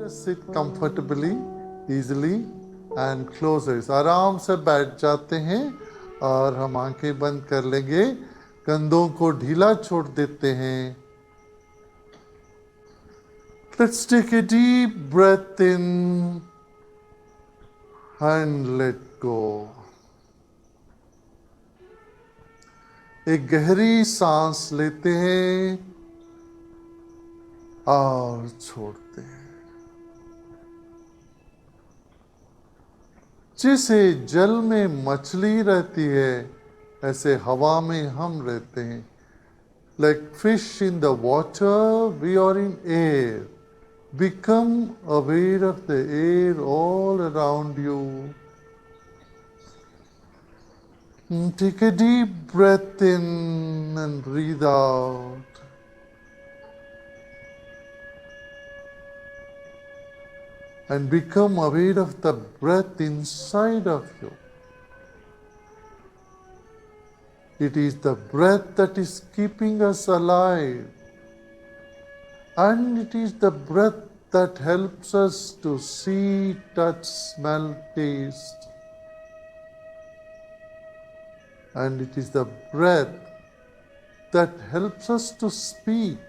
Seat comfortably, easily and close eyes. आराम से बैठ जाते हैं और हम आंखें बंद कर लेंगे। कंधों को ढीला छोड़ देते हैं। Let's take a deep breath in and let go. एक गहरी सांस लेते हैं और छोड़ते हैं। जैसे जल में मछली रहती है, ऐसे हवा में हम रहते हैं। Like fish in the water, we are in air. Become aware of the air all around you. Take a deep breath in and breathe out. And become aware of the breath inside of you. It is the breath that is keeping us alive. And it is the breath that helps us to see, touch, smell, taste. And it is the breath that helps us to speak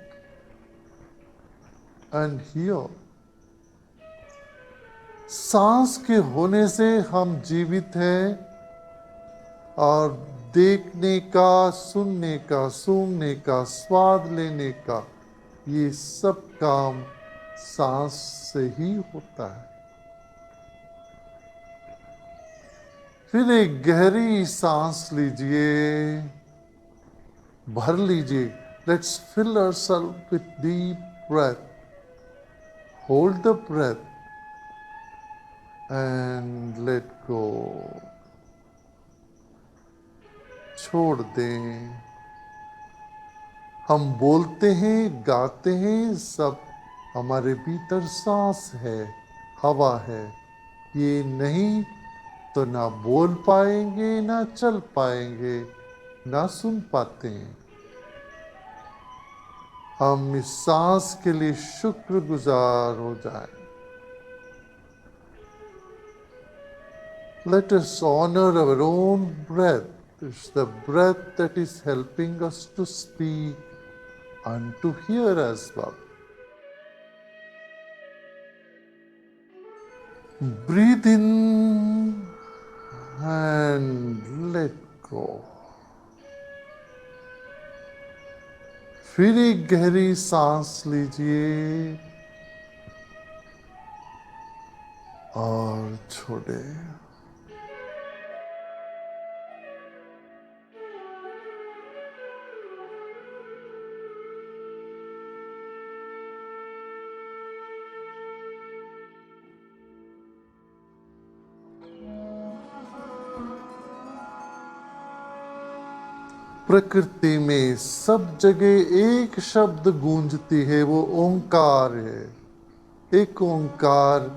and hear. सांस के होने से हम जीवित हैं और देखने का, सुनने का, सूंघने का, स्वाद लेने का, ये सब काम सांस से ही होता है। फिर एक गहरी सांस लीजिए, भर लीजिए। Let's fill ourselves with deep breath. Hold the breath and let go. छोड़ दें। हम बोलते हैं, गाते हैं, सब हमारे भीतर सांस है, हवा है। ये नहीं तो ना बोल पाएंगे, ना चल पाएंगे, ना सुन पाते हैं। हम इस सांस के लिए शुक्रगुजार हो जाएं। Let us honor our own breath. It's the breath that is helping us to speak and to hear as well. Breathe in and let go. फिर एक गहरी सांस लीजिए और छोड़े। प्रकृति में सब जगह एक शब्द गूंजती है, वो ओंकार है। एक ओंकार,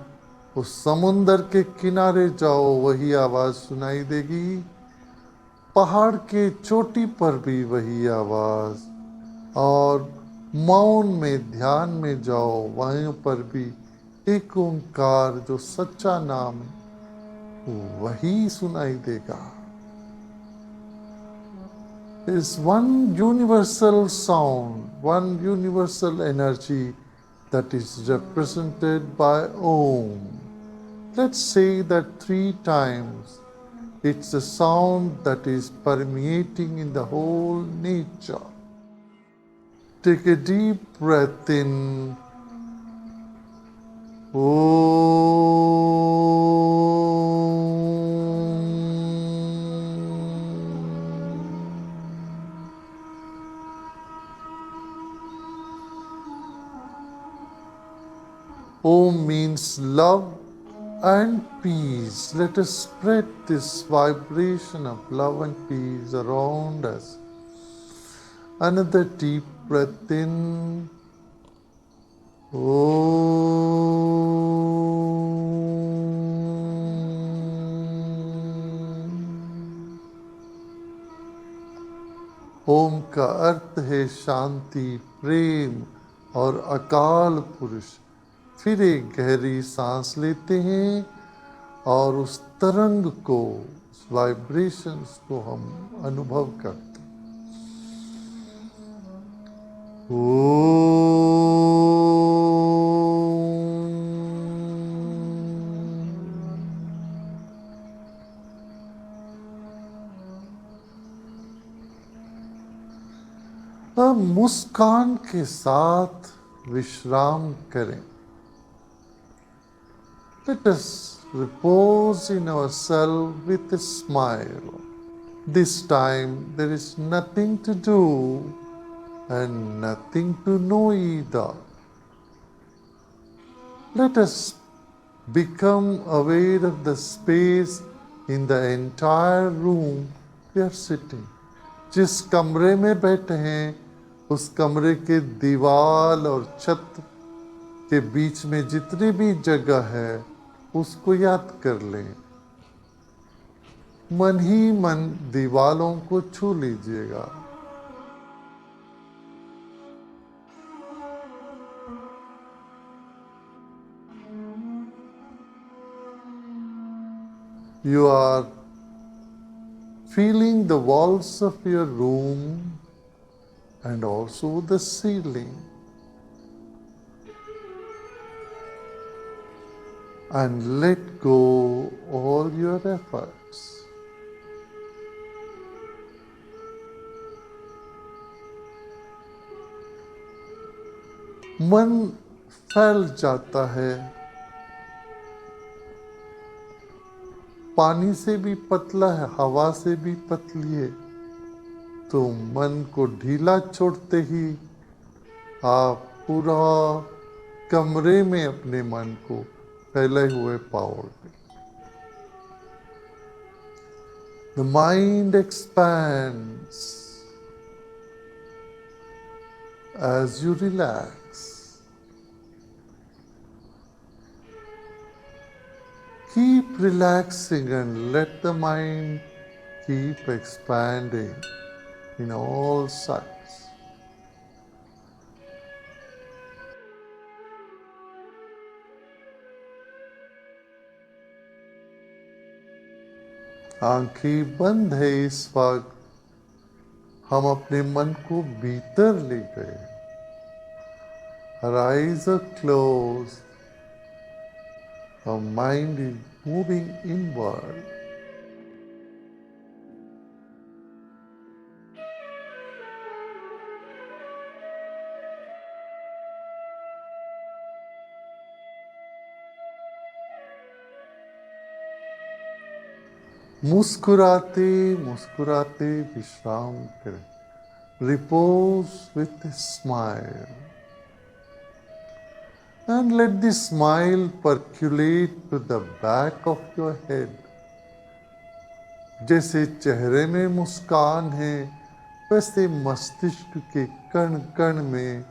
उस समुंदर के किनारे जाओ, वही आवाज सुनाई देगी। पहाड़ के चोटी पर भी वही आवाज, और मौन में ध्यान में जाओ, वहीं पर भी एक ओंकार जो सच्चा नाम है, वही सुनाई देगा। Is one universal sound, one universal energy that is represented by Om. Let's say that 3 times. It's a sound that is permeating in the whole nature. Take a deep breath in. Om means love and peace. Let us spread this vibration of love and peace around us. Another deep breath in. ओम का अर्थ है शांति, प्रेम और अकाल पुरुष। फिर एक गहरी सांस लेते हैं और उस तरंग को, उस वाइब्रेशंस को हम अनुभव करते हैं। अब मुस्कान के साथ विश्राम करें। Let us repose in ourselves with a smile. This time there is nothing to do and nothing to know either. Let us become aware of the space in the entire room we are sitting. जिस कमरे में बैठे हैं उस कमरे के दीवार और छत के बीच में जितनी भी जगह है उसको याद कर लें। मन ही मन दीवालों को छू लीजिएगा। You are feeling the walls of your room and also the ceiling. And let go all your efforts. मन फैल जाता है, पानी से भी पतला है, हवा से भी पतली है, तो मन को ढीला छोड़ते ही आप पूरा कमरे में अपने मन को फैले हुए पाओगे। The mind expands as you relax. Keep relaxing and let the mind keep expanding in all sides. आंखें बंद है इस वक्त, हम अपने मन को भीतर ले गए। Our eyes are closed. Our mind is moving inward. मुस्कुराते मुस्कुराते विश्राम करें। Repose with a smile. And let the smile percolate to the back of your head. जैसे चेहरे में मुस्कान है, वैसे मस्तिष्क के कण कण में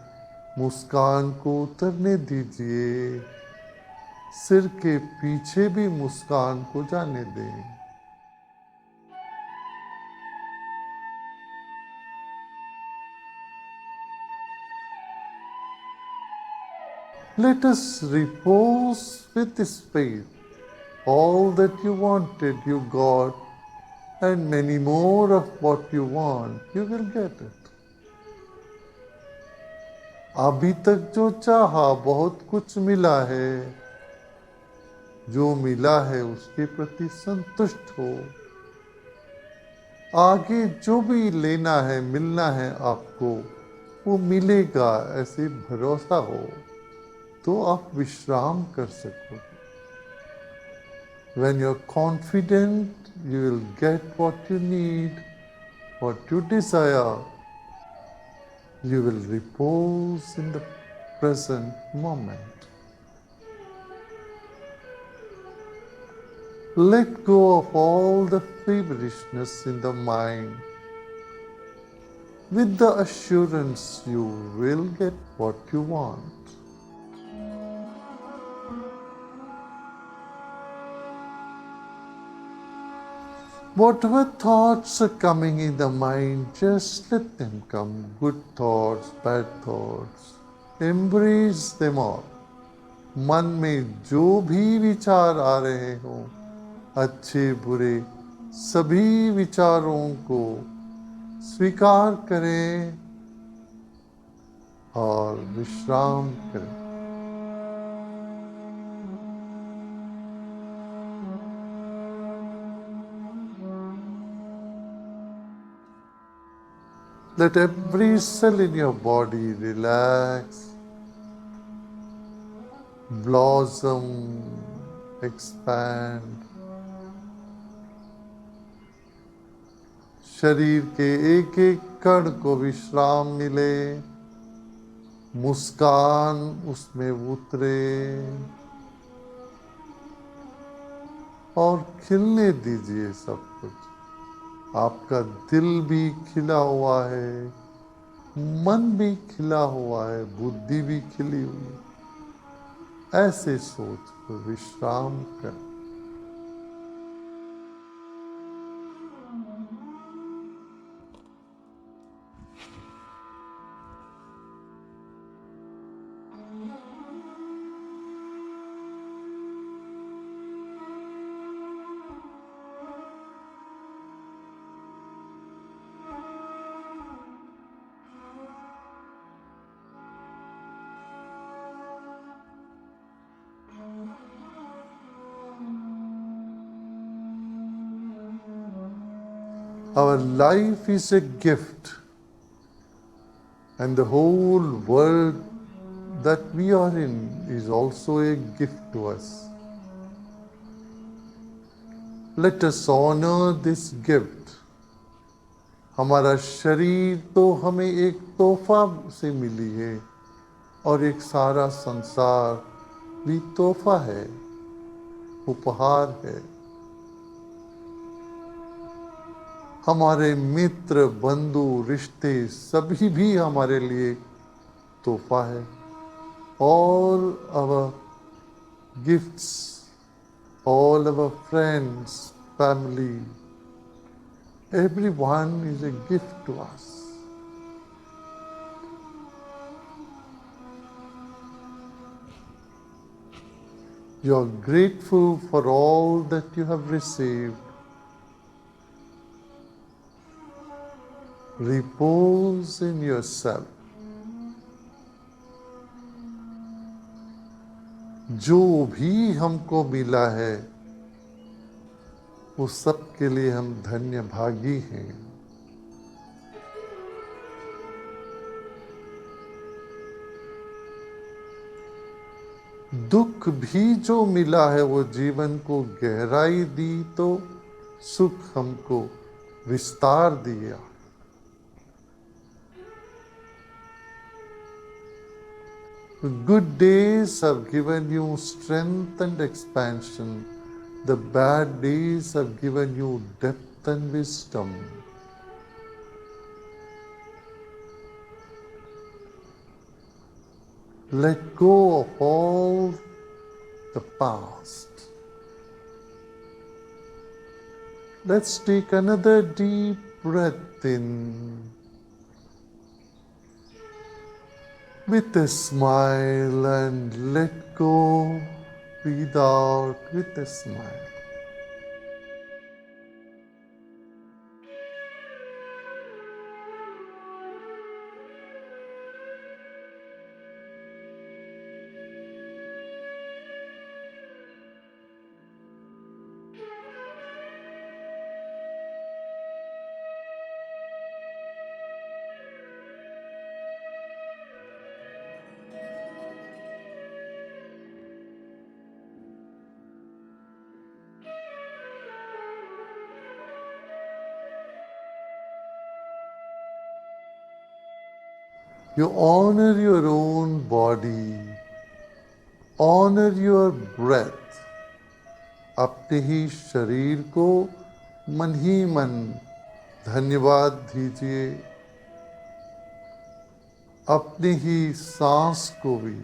मुस्कान को उतरने दीजिए। सिर के पीछे भी मुस्कान को जाने दें। Let us repose with this faith. All that you wanted, you got, and many more of what you want, you will get it. अभी तक जो चाहा बहुत कुछ मिला है, जो मिला है उसके प्रति संतुष्ट हो। आगे जो भी लेना है, मिलना है आपको, वो मिलेगा, ऐसे भरोसा हो तो आप विश्राम कर सकोगे। When you're confident, you will get what you need, what you desire. You will repose in the present moment. Let go of all the feverishness in the mind with the assurance you will get what you want. Whatever thoughts are coming in the mind, just let them come. Good thoughts, bad thoughts. Embrace them all. मन में जो भी विचार आ रहे हों, अच्छे बुरे सभी विचारों को स्वीकार करें और विश्राम करें। Let every cell in your body relax, blossom, expand. शरीर के एक एक कण को विश्राम मिले, मुस्कान उसमें उतरे और खिलने दीजिए सब कुछ। आपका दिल भी खिला हुआ है, मन भी खिला हुआ है, बुद्धि भी खिली हुई है। ऐसे सोच को विश्राम कर। Our life is a gift, and the whole world that we are in is also a gift to us. Let us honor this gift. हमारा शरीर तो हमें एक तोहफा से मिली है और एक सारा संसार भी तोहफा है, उपहार है। हमारे मित्र, बंधु, रिश्ते सभी भी हमारे लिए तोहफा है। All our gifts, all our friends, family, everyone is a gift to us. You are grateful for all that you have received. Repose in yourself. जो भी हमको मिला है उस सब के लिए हम धन्य भागी हैं। दुख भी जो मिला है वो जीवन को गहराई दी तो सुख हमको विस्तार दिया। The good days have given you strength and expansion. The bad days have given you depth and wisdom. Let go of all the past. Let's take another deep breath in. With a smile and let go. Breathe out with a smile. You honor your own body, honor your breath. अपने ही शरीर को मन ही मन धन्यवाद दीजिए। अपनी ही सांस को भी,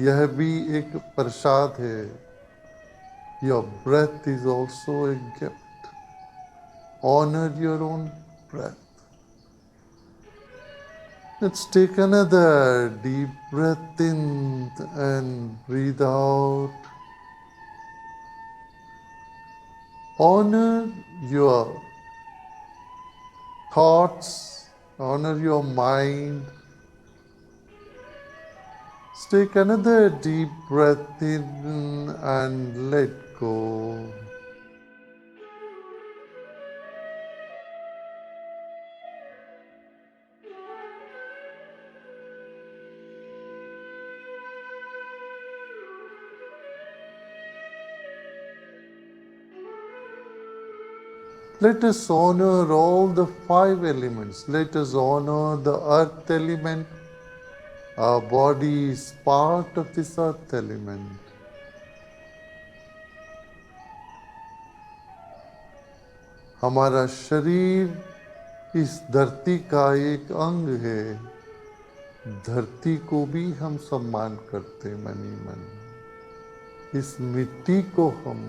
यह भी एक प्रसाद है। Your breath is also a gift. Honor your own breath. Let's take another deep breath in and breathe out. Honor your thoughts, honor your mind. Take another deep breath in and let go. Let us honor all the five elements. Let us honor the earth element. Our body is part of this earth element. हमारा शरीर इस धरती का एक अंग है. धरती को भी हम सम्मान करते मन ही मन. इस मिट्टी को हम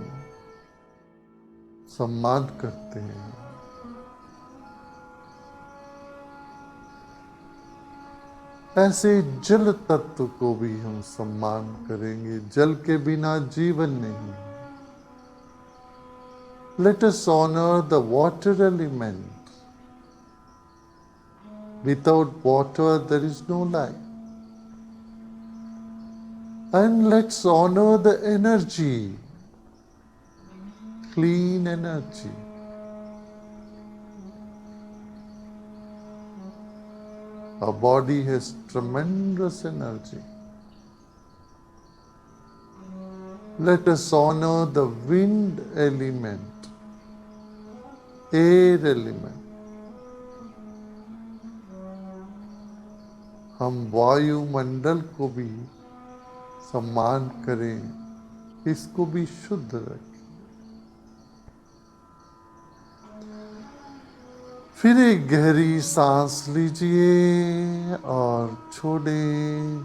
सम्मान करते हैं. ऐसे जल तत्व को भी हम सम्मान करेंगे. जल के बिना जीवन नहीं. Let us honor the water element. Without water there is no life. And let's honor the energy, clean energy. Our body has tremendous energy. Let us honor the wind element, air element. हम वायुमंडल को भी सम्मान करें, इसको भी शुद्ध रखें. फिर एक गहरी सांस लीजिए और छोड़ें.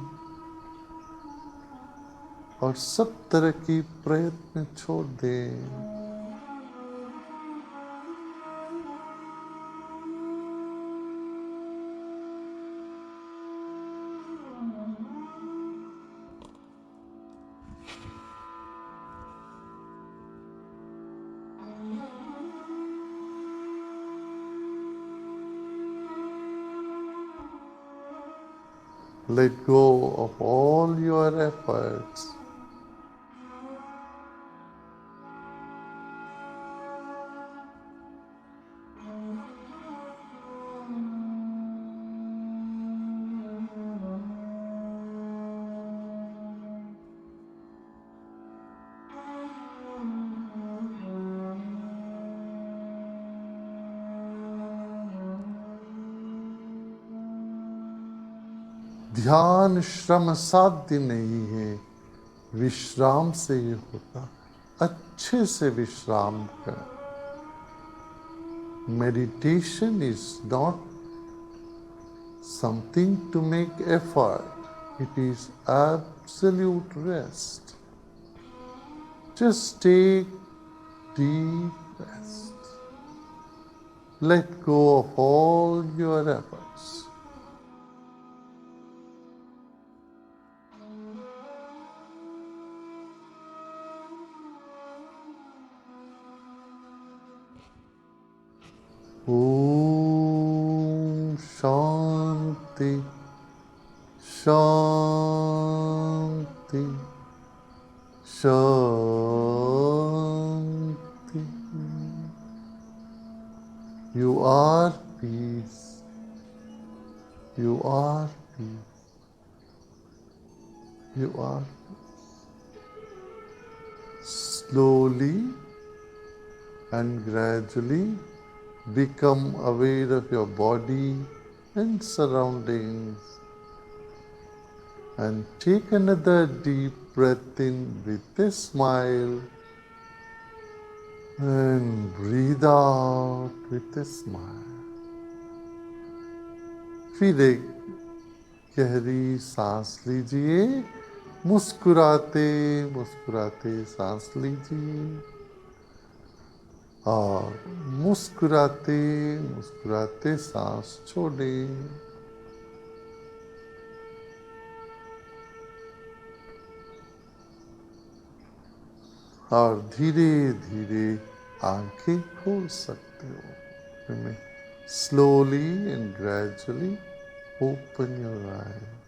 और सब तरह की प्रयत्न छोड़ दें. Let go of all your efforts. ध्यान श्रम साध्य नहीं है, विश्राम से ये होता. अच्छे से विश्राम कर. Meditation is not something to make effort. It is absolute rest. Just take deep rest. Let go of all your efforts. Om shanti shanti shanti. You are peace. You are peace. You are peace. Slowly and gradually become aware of your body and surroundings. And take another deep breath in with a smile. And breathe out with a smile. फिर एक गहरी सांस लीजिए. मुस्कुराते मुस्कुराते सांस लीजिए. और मुस्कुराते मुस्कुराते सांस छोड़ें. और धीरे धीरे आंखें खोल सकते हो। Slowly and gradually open your eyes.